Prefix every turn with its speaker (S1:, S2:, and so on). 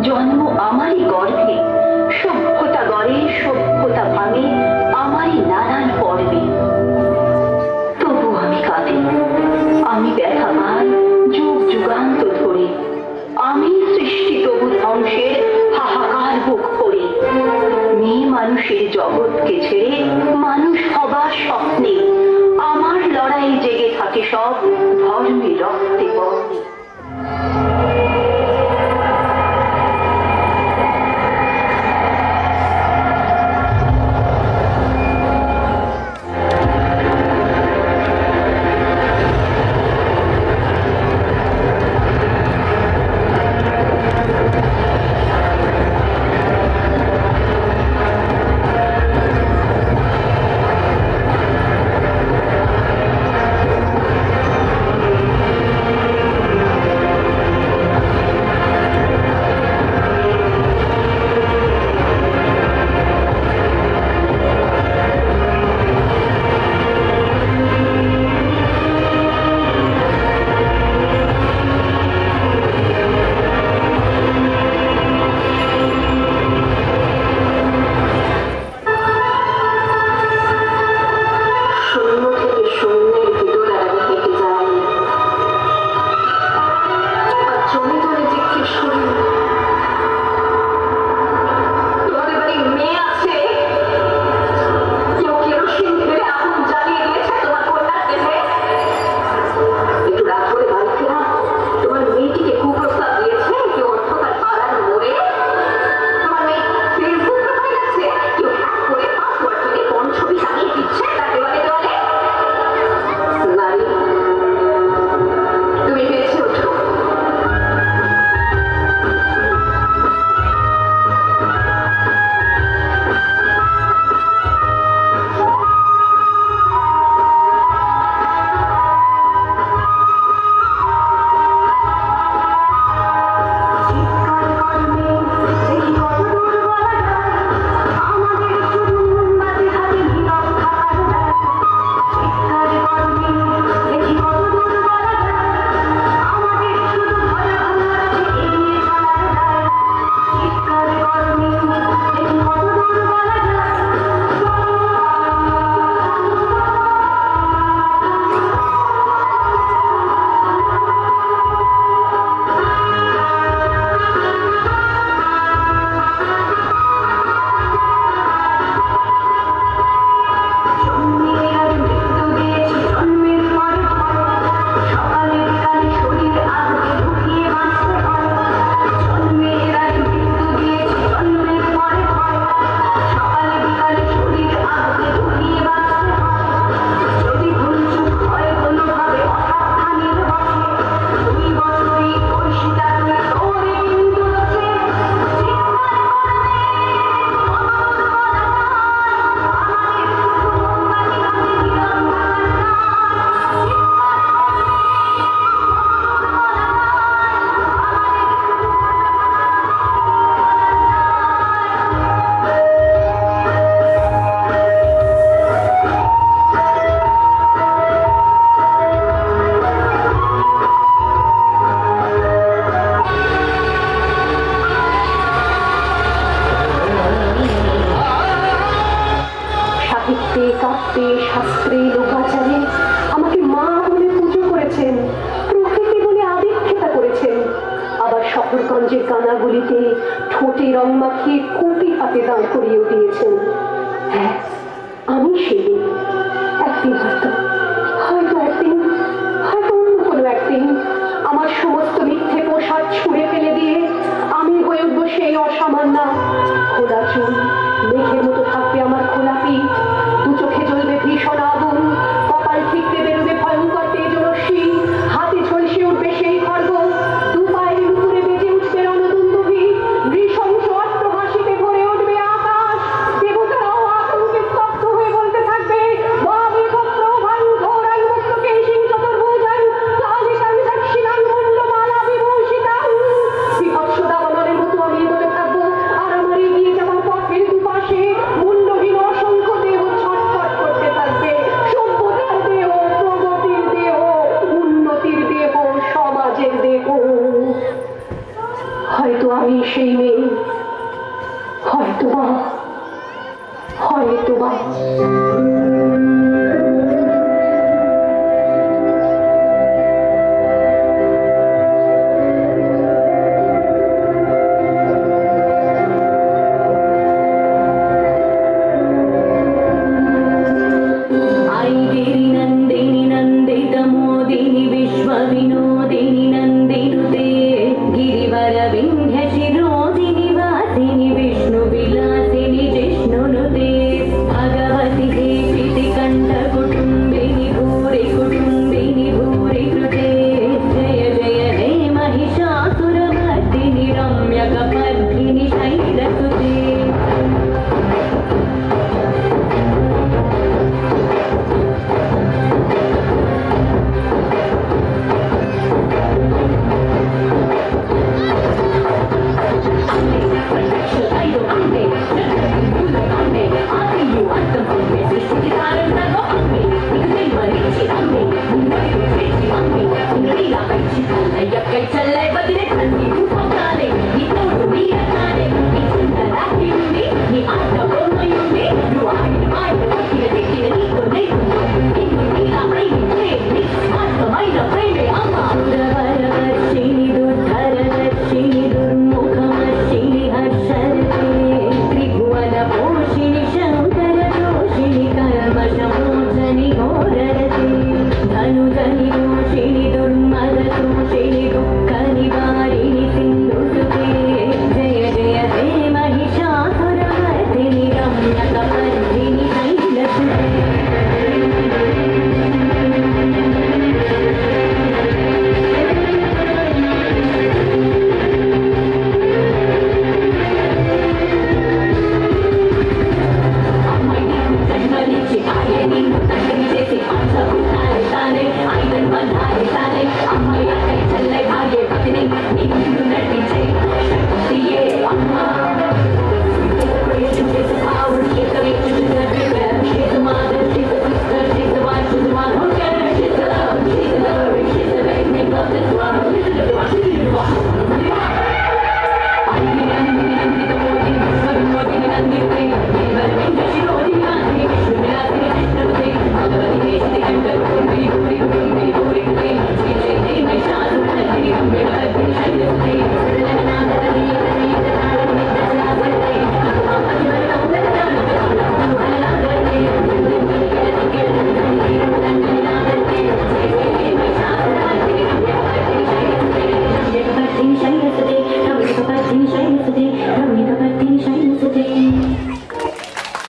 S1: জন্ম আমারই গর্ভে, সভ্যতা গড়ে সভ্যতা ভাঙে আমারই নানান পর্বে। তবু আমি কাঁদি, আমি ব্যথা পাই যুগ যুগান্ত ধরে, আমি সৃষ্টি তবু ধ্বংসের হাহাকার বুক ভরে। মেয়ে মানুষের জগৎকে ছেড়ে মানুষ হবার স্বপ্নে আমার লড়াই জেগে থাকে সব ধর্মে রক্তে বর্ণে।
S2: শহরগঞ্জের কানাগুলিতে ঠোঁটে রং মাখিয়ে কোটি হাতে দাঁড় করিয়েও দিয়েছেন। হ্যাঁ, আমি সেই একদিন হয়তো একদিন অন্য কোনো একদিন আমার সমস্ত মিথ্যে পোশাক ছুঁড়ে ফেলে দিয়ে আমি হয়ে উঠবো সেই অসামান্য। খোলা চুল, মেঘের মতো থাকবে আমার খোলা পিঠ, দু চোখে জ্বলবে ভীষণ আগুন, কপাল ঠিকতে বেরোবে ভয়ঙ্কর তেজরশ্মি, হাতে ঝলসে উঠবে সেই খড়গ, দু পায়ের উপরে বেজে উঠবে রণদুন্দুভি, নৃশংস অট্টহাসিতে ভরে উঠবে আকাশ, দেবতারাও আতঙ্কে স্তব্ধ হয়ে বলতে থাকবে হয়তো আমি সেই মেয়ে, হয়তো বা